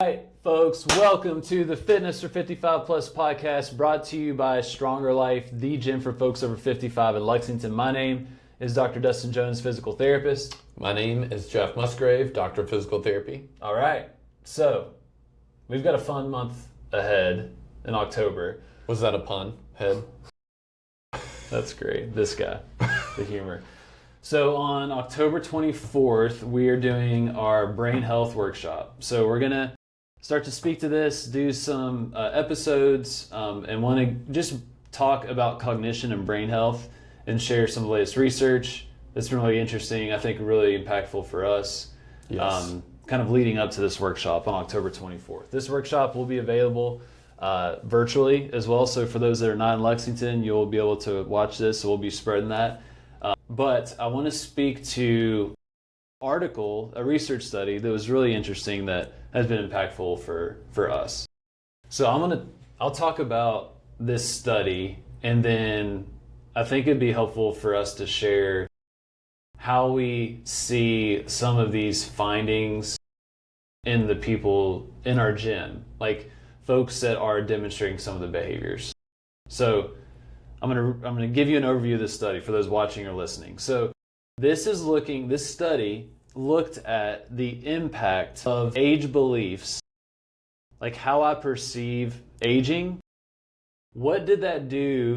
All right, folks, welcome to the Fitness for 55 Plus podcast, brought to you by StrongerLife, the gym for folks over 55 in Lexington. My name is Dr. Dustin Jones, physical therapist. My name is Jeff Musgrave, Doctor of Physical Therapy. All right, so we've got a fun month ahead in October. Was that a pun? Head? That's great. This guy, the humor. So on October 24th, we are doing our brain health workshop. So we're going to start to speak to this, do some episodes, and want to just talk about cognition and brain health and share some of the latest research. That's been really interesting, I think really impactful for us. Yes. Kind of leading up to this workshop on October 24th. This workshop will be available virtually as well. So for those that are not in Lexington, you'll be able to watch this. So we'll be spreading that. But I want to speak to a research study that was really interesting that has been impactful for us. So I'll talk about this study, and then I think it'd be helpful for us to share how we see some of these findings in the people in our gym, like folks that are demonstrating some of the behaviors. So I'm gonna give you an overview of this study for those watching or listening. So this study looked at the impact of age beliefs, like how I perceive aging. What did that do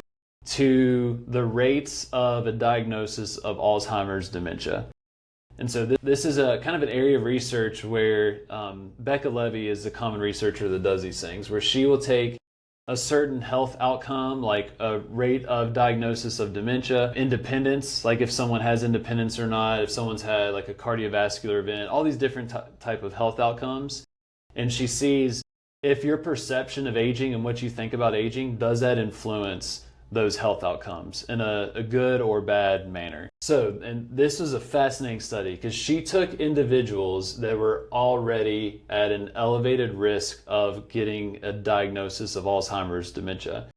to the rates of a diagnosis of Alzheimer's dementia? And so this is a kind of an area of research where Becca Levy is the common researcher that does these things, where she will take a certain health outcome, like a rate of diagnosis of dementia, independence, like if someone has independence or not, if someone's had like a cardiovascular event, all these different type of health outcomes. And she sees if your perception of aging and what you think about aging, does that influence those health outcomes in a good or bad manner. So, and this was a fascinating study because she took individuals that were already at an elevated risk of getting a diagnosis of Alzheimer's dementia.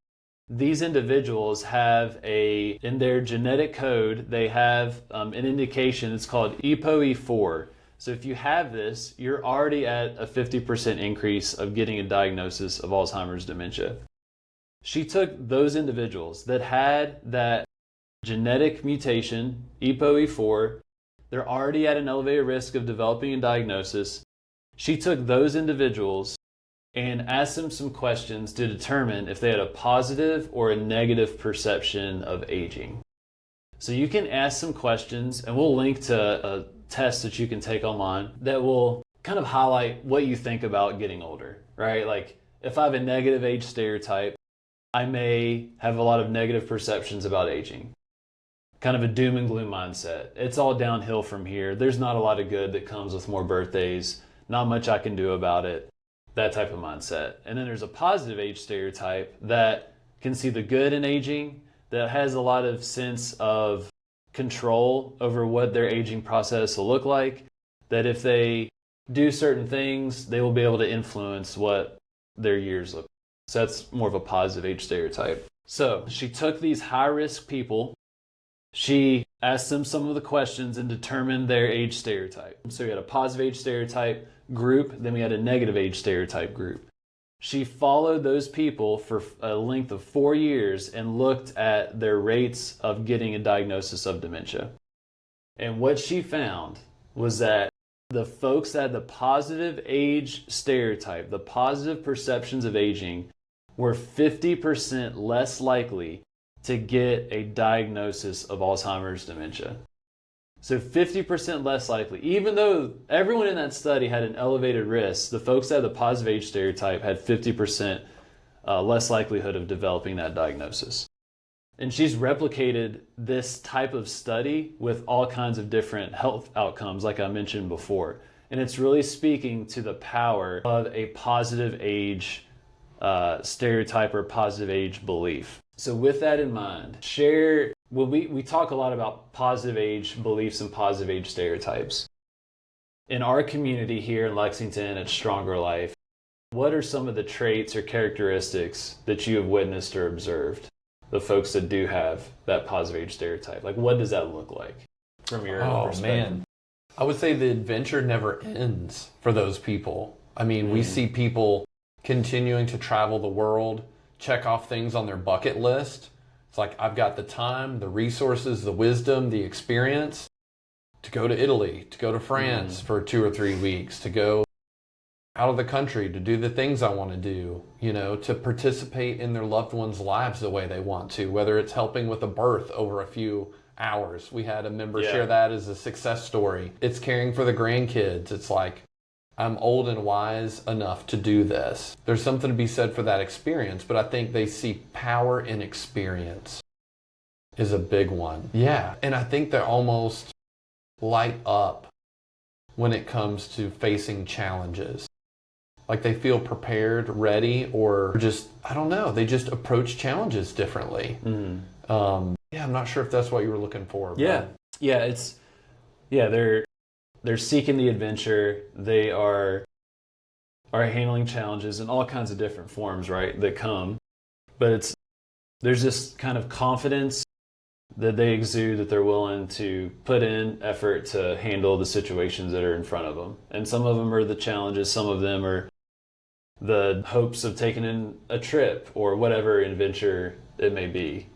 These individuals have in their genetic code, they have an indication, it's called ApoE4. So if you have this, you're already at a 50% increase of getting a diagnosis of Alzheimer's dementia. She took those individuals that had that genetic mutation, ApoE4, they're already at an elevated risk of developing a diagnosis. She took those individuals and asked them some questions to determine if they had a positive or a negative perception of aging. So you can ask some questions, and we'll link to a test that you can take online that will kind of highlight what you think about getting older, right? Like if I have a negative age stereotype, I may have a lot of negative perceptions about aging. Kind of a doom and gloom mindset. It's all downhill from here. There's not a lot of good that comes with more birthdays. Not much I can do about it. That type of mindset. And then there's a positive age stereotype that can see the good in aging, that has a lot of sense of control over what their aging process will look like, that if they do certain things, they will be able to influence what their years look like. So that's more of a positive age stereotype. So she took these high-risk people, she asked them some of the questions and determined their age stereotype. So we had a positive age stereotype group, then we had a negative age stereotype group. She followed those people for a length of 4 years and looked at their rates of getting a diagnosis of dementia. And what she found was that the folks that had the positive age stereotype, the positive perceptions of aging, were 50% less likely to get a diagnosis of Alzheimer's dementia. So 50% less likely. Even though everyone in that study had an elevated risk, the folks that had the positive age stereotype had 50% less likelihood of developing that diagnosis. And she's replicated this type of study with all kinds of different health outcomes, like I mentioned before. And it's really speaking to the power of a positive age stereotype or positive age belief. So with that in mind, we talk a lot about positive age beliefs and positive age stereotypes. In our community here in Lexington at StrongerLife, what are some of the traits or characteristics that you have witnessed or observed? The folks that do have that positive age stereotype, like what does that look like from your own perspective? Man, I would say the adventure never ends for those people. I mean, we see people continuing to travel the world, check off things on their bucket list. It's like, I've got the time, the resources, the wisdom, the experience to go to Italy, to go to France for 2 or 3 weeks, to go out of the country, to do the things I want to do, you know, to participate in their loved ones' lives the way they want to, whether it's helping with a birth over a few hours. We had a member share that as a success story. It's caring for the grandkids. It's like, I'm old and wise enough to do this. There's something to be said for that experience, but I think they see power in experience is a big one. Yeah, and I think they're almost light up when it comes to facing challenges. Like they feel prepared, ready, or just, I don't know, they just approach challenges differently. Yeah, I'm not sure if that's what you were looking for. Yeah, but. yeah, they're seeking the adventure. They are handling challenges in all kinds of different forms, right, that come. But there's this kind of confidence that they exude, that they're willing to put in effort to handle the situations that are in front of them. And some of them are the challenges, some of them are the hopes of taking in a trip or whatever adventure it may be.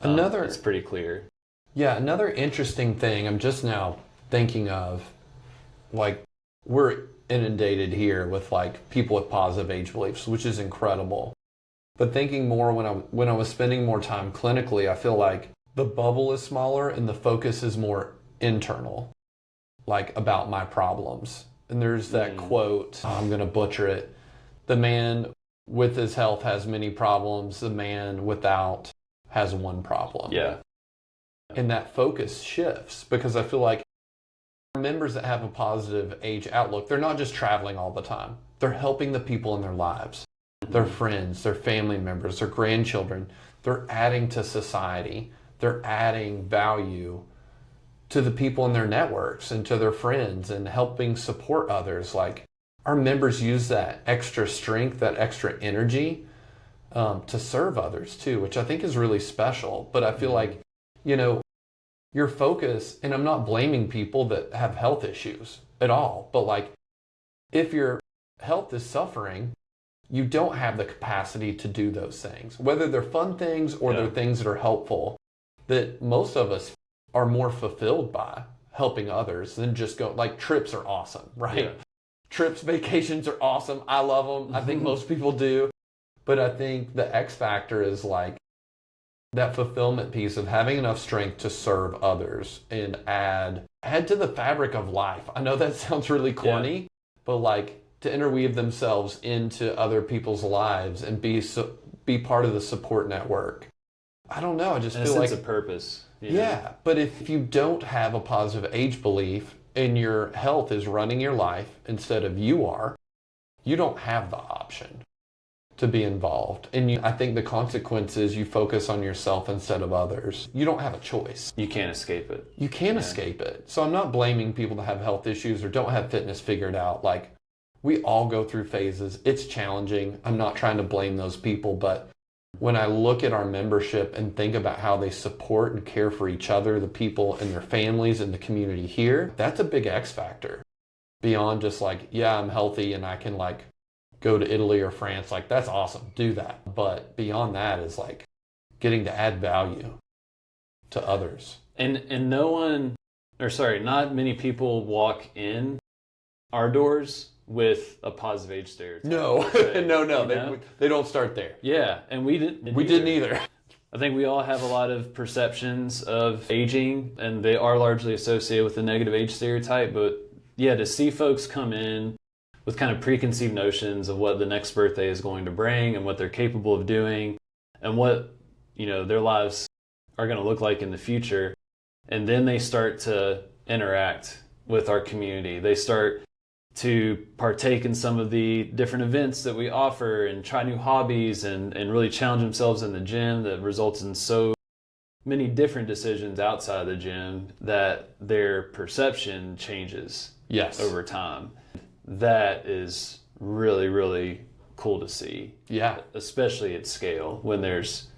It's pretty clear. Yeah, another interesting thing I'm just now thinking of, like, we're inundated here with like people with positive age beliefs, which is incredible. But thinking more when I was spending more time clinically, I feel like the bubble is smaller and the focus is more internal, like about my problems. And there's that quote, I'm going to butcher it. The man with his health has many problems. The man without has one problem. Yeah. And that focus shifts because I feel like members that have a positive age outlook, they're not just traveling all the time. They're helping the people in their lives, their friends, their family members, their grandchildren. They're adding to society. They're adding value to the people in their networks and to their friends and helping support others. Like our members use that extra strength, that extra energy to serve others too, which I think is really special. But I feel like, you know, your focus, and I'm not blaming people that have health issues at all, but like if your health is suffering, you don't have the capacity to do those things, whether they're fun things or they're things that are helpful, that most of us are more fulfilled by helping others than just go, like trips are awesome, right? Yeah. Trips, vacations are awesome. I love them. I think most people do. But I think the X factor is like that fulfillment piece of having enough strength to serve others and add to the fabric of life. I know that sounds really corny, but like to interweave themselves into other people's lives and be part of the support network. I don't know. I just feel like a sense of purpose. Yeah, but if you don't have a positive age belief and your health is running your life instead of you don't have the option to be involved. And I think the consequence is you focus on yourself instead of others. You don't have a choice. You can't escape it. You can't escape it. So I'm not blaming people that have health issues or don't have fitness figured out. Like we all go through phases. It's challenging. I'm not trying to blame those people, but when I look at our membership and think about how they support and care for each other, the people and their families and the community here, that's a big X factor. Beyond just like, yeah, I'm healthy and I can like go to Italy or France, like that's awesome, do that. But beyond that is like getting to add value to others. And not many people walk in our doors with a positive age stereotype. No, right? no, they don't start there. Yeah, and we didn't either. I think we all have a lot of perceptions of aging, and they are largely associated with the negative age stereotype. But yeah, to see folks come in with kind of preconceived notions of what the next birthday is going to bring and what they're capable of doing and what, their lives are going to look like in the future. And then they start to interact with our community. They start to partake in some of the different events that we offer and try new hobbies and really challenge themselves in the gym that results in so many different decisions outside the gym that their perception changes over time. That is really, really cool to see. Yeah. Especially at scale when there's,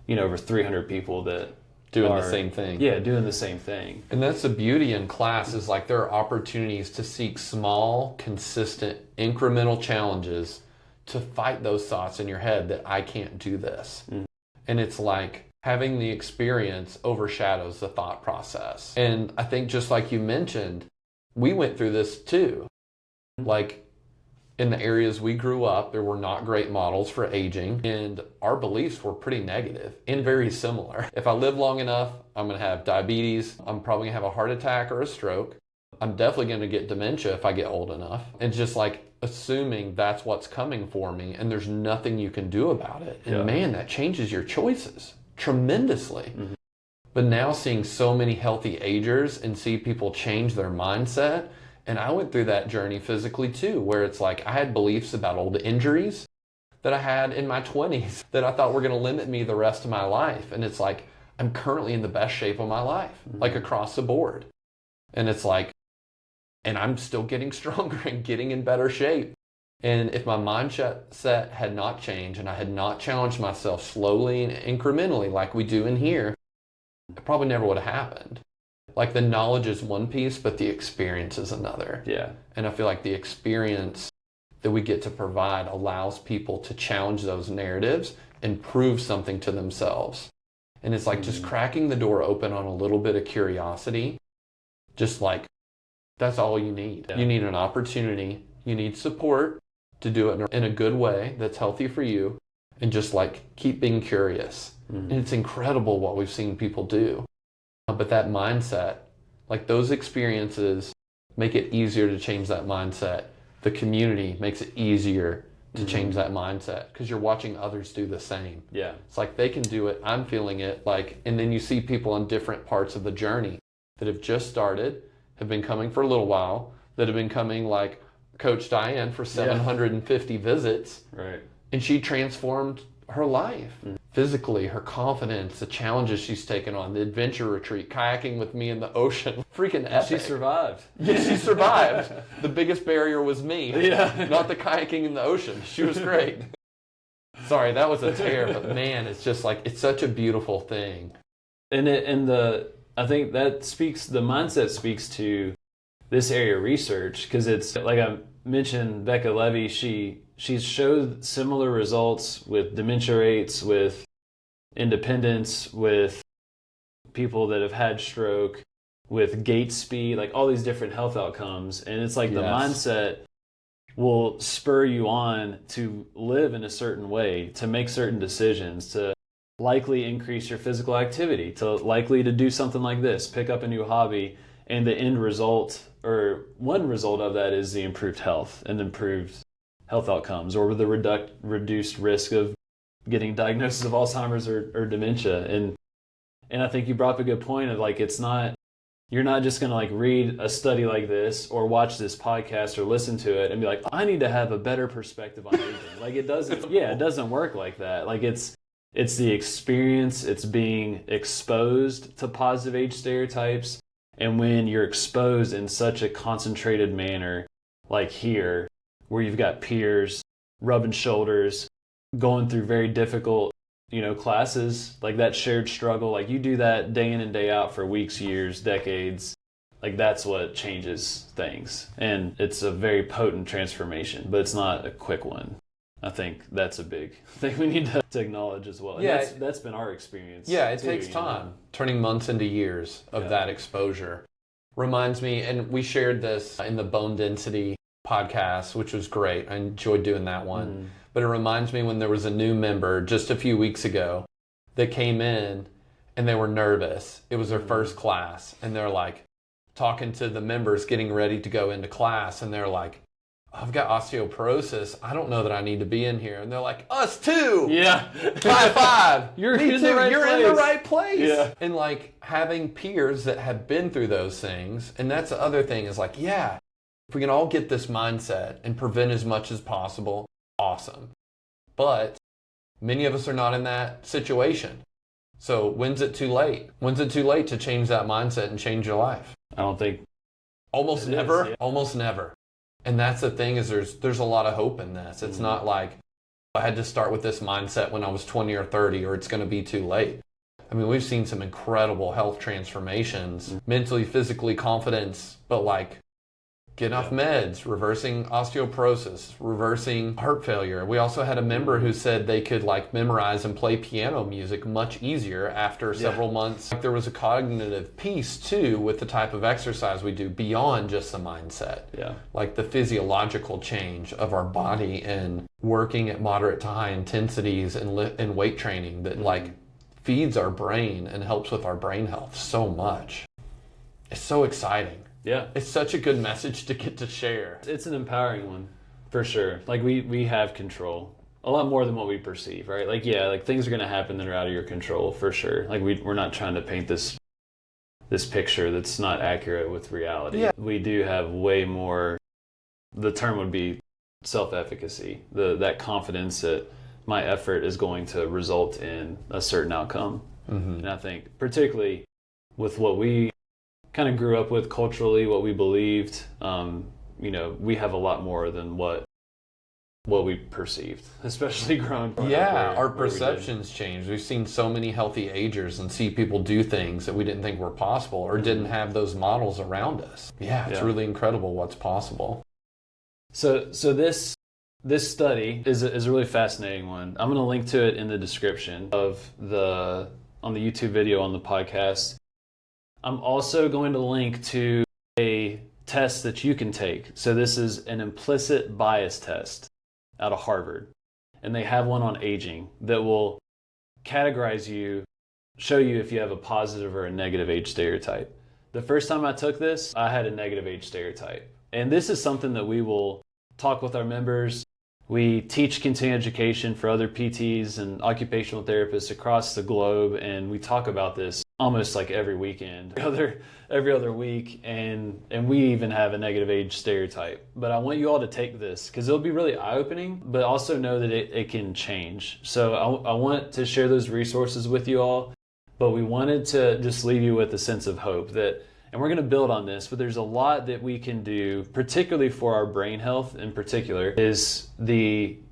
over 300 people that doing the same thing. Yeah, doing the same thing. And that's the beauty in class is like there are opportunities to seek small, consistent, incremental challenges to fight those thoughts in your head that I can't do this. Mm. And it's like having the experience overshadows the thought process. And I think just like you mentioned, we went through this too. Like in the areas we grew up, there were not great models for aging, and our beliefs were pretty negative and very similar. If I live long enough, I'm going to have diabetes. I'm probably going to have a heart attack or a stroke. I'm definitely going to get dementia if I get old enough. And just like assuming that's what's coming for me and there's nothing you can do about it. And man, that changes your choices tremendously. Mm-hmm. But now seeing so many healthy agers and see people change their mindset. And I went through that journey physically too, where it's like I had beliefs about old injuries that I had in my 20s that I thought were going to limit me the rest of my life. And it's like, I'm currently in the best shape of my life, like across the board. And it's like, and I'm still getting stronger and getting in better shape. And if my mindset had not changed and I had not challenged myself slowly and incrementally like we do in here, it probably never would have happened. Like the knowledge is one piece, but the experience is another. Yeah. And I feel like the experience that we get to provide allows people to challenge those narratives and prove something to themselves. And it's like just cracking the door open on a little bit of curiosity, just like that's all you need. Yeah. You need an opportunity, you need support to do it in a good way that's healthy for you, and just like keep being curious. And it's incredible what we've seen people do. But that mindset, like those experiences make it easier to change that mindset. The community makes it easier to change that mindset because you're watching others do the same. Yeah. It's like they can do it, I'm feeling it, like, and then you see people on different parts of the journey that have just started, have been coming for a little while, that have been coming like Coach Diane for 750 visits. Right. And she transformed her life. Physically, her confidence, the challenges she's taken on, the adventure retreat, kayaking with me in the ocean. Freaking epic. She survived. Yeah, she survived. The biggest barrier was me. Yeah. Not the kayaking in the ocean. She was great. Sorry, that was a tear, but man, it's just like, it's such a beautiful thing. I think that the mindset speaks to this area of research, because it's like I mentioned, Becca Levy, she's showed similar results with dementia rates, with independence, with people that have had stroke, with gait speed, like all these different health outcomes. And it's like the mindset will spur you on to live in a certain way, to make certain decisions, to likely increase your physical activity, to likely to do something like this, pick up a new hobby. And the end result, or one result of that, is the improved health and improved health outcomes, or the reduced risk of getting diagnosis of Alzheimer's or dementia. And I think you brought up a good point of like, you're not just going to like read a study like this or watch this podcast or listen to it and be like, I need to have a better perspective on aging. Like it doesn't work like that. Like it's the experience, it's being exposed to positive age stereotypes. And when you're exposed in such a concentrated manner, like here, where you've got peers rubbing shoulders, going through very difficult, classes, like that shared struggle, like you do that day in and day out for weeks, years, decades, like that's what changes things. And it's a very potent transformation, but it's not a quick one. I think that's a big thing we need to acknowledge as well. And yeah, that's been our experience. Yeah, it takes time. Turning months into years of that exposure reminds me, and we shared this in the bone density podcast, which was great. I enjoyed doing that one. But it reminds me when there was a new member just a few weeks ago that came in and they were nervous. It was their first class, and they're like talking to the members getting ready to go into class, and they're like, I've got osteoporosis. I don't know that I need to be in here. And they're like, us too. Yeah. High five. You're in the right place. Yeah. And like having peers that have been through those things. And that's the other thing is like, yeah, if we can all get this mindset and prevent as much as possible, awesome. But many of us are not in that situation. So when's it too late? When's it too late to change that mindset and change your life? I don't think. Almost never. Almost never. And that's the thing is there's a lot of hope in this. It's not like I had to start with this mindset when I was 20 or 30 or it's going to be too late. I mean, we've seen some incredible health transformations, mentally, physically, confidence, but like getting off meds, reversing osteoporosis, reversing heart failure. We also had a member who said they could like memorize and play piano music much easier after several months. Like there was a cognitive piece too with the type of exercise we do beyond just the mindset. Yeah. Like the physiological change of our body and working at moderate to high intensities and weight training that like feeds our brain and helps with our brain health so much. It's so exciting. Yeah. It's such a good message to get to share. It's an empowering one, for sure. Like we have control. A lot more than what we perceive, right? Like, yeah, like things are going to happen that are out of your control, for sure. Like we're not trying to paint this picture that's not accurate with reality. Yeah. We do have way more, the term would be self-efficacy, that confidence that my effort is going to result in a certain outcome. And I think particularly with what we kind of grew up with culturally, what we believed, we have a lot more than what we perceived, especially growing up. Yeah, our perceptions changed. We've seen so many healthy agers and see people do things that we didn't think were possible or didn't have those models around us. Yeah, it's really incredible what's possible. So this study is a really fascinating one. I'm going to link to it in the description on the YouTube video, on the podcast. I'm also going to link to a test that you can take. So this is an implicit bias test out of Harvard. And they have one on aging that will categorize you, show you if you have a positive or a negative age stereotype. The first time I took this, I had a negative age stereotype. And this is something that we will talk with our members. We teach continuing education for other PTs and occupational therapists across the globe, and we talk about this almost like every weekend, every other week, and we even have a negative age stereotype. But I want you all to take this because it'll be really eye-opening, but also know that it can change. So I want to share those resources with you all, but we wanted to just leave you with a sense of hope that, and we're going to build on this, but there's a lot that we can do, particularly for our brain health in particular, is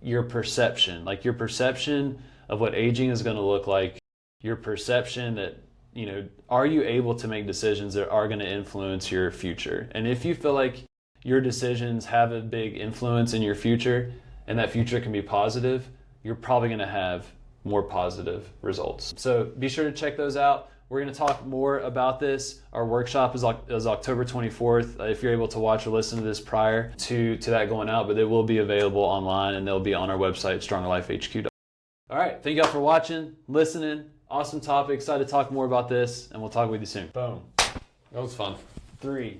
your perception, like your perception of what aging is going to look like, your perception that, are you able to make decisions that are going to influence your future? And if you feel like your decisions have a big influence in your future and that future can be positive, you're probably going to have more positive results. So be sure to check those out. We're going to talk more about this. Our workshop is October 24th. If you're able to watch or listen to this prior to that going out, but it will be available online and they'll be on our website, StrongerLifeHQ. All right. Thank you all for watching, listening. Awesome topic. Excited to talk more about this, and we'll talk with you soon. Boom. That was fun. 3,